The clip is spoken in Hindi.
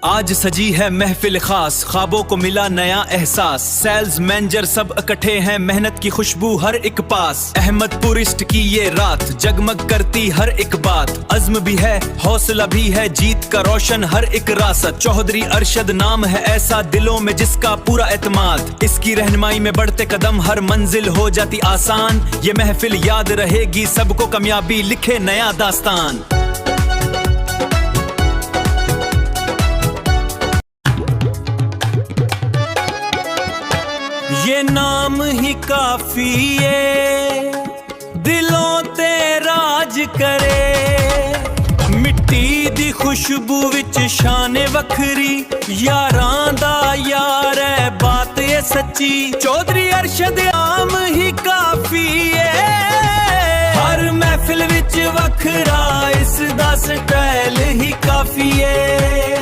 आज सजी है महफिल खास, ख्वाबों को मिला नया एहसास। सेल्स मैनेजर सब इकट्ठे हैं, मेहनत की खुशबू हर एक पास। अहमद पुरिस्ट की ये रात जगमग करती हर एक बात। अज़्म भी है, हौसला भी है, जीत का रोशन हर एक रासत। चौधरी अरशद नाम है ऐसा दिलों में जिसका पूरा एतमाद। इसकी रहनुमाई में बढ़ते कदम हर मंजिल हो जाती आसान। ये महफिल याद रहेगी सबको, कामयाबी लिखे नया दास्तान। ये नाम ही काफी है, दिलों ते राज करे। मिट्टी दी खुशबू विच शान वखरी, यारां दा यार है बात ये सच्ची। चौधरी अरशद नाम ही काफी है, हर महफिल विच वखरा इसदा स्टाइल ही काफी है।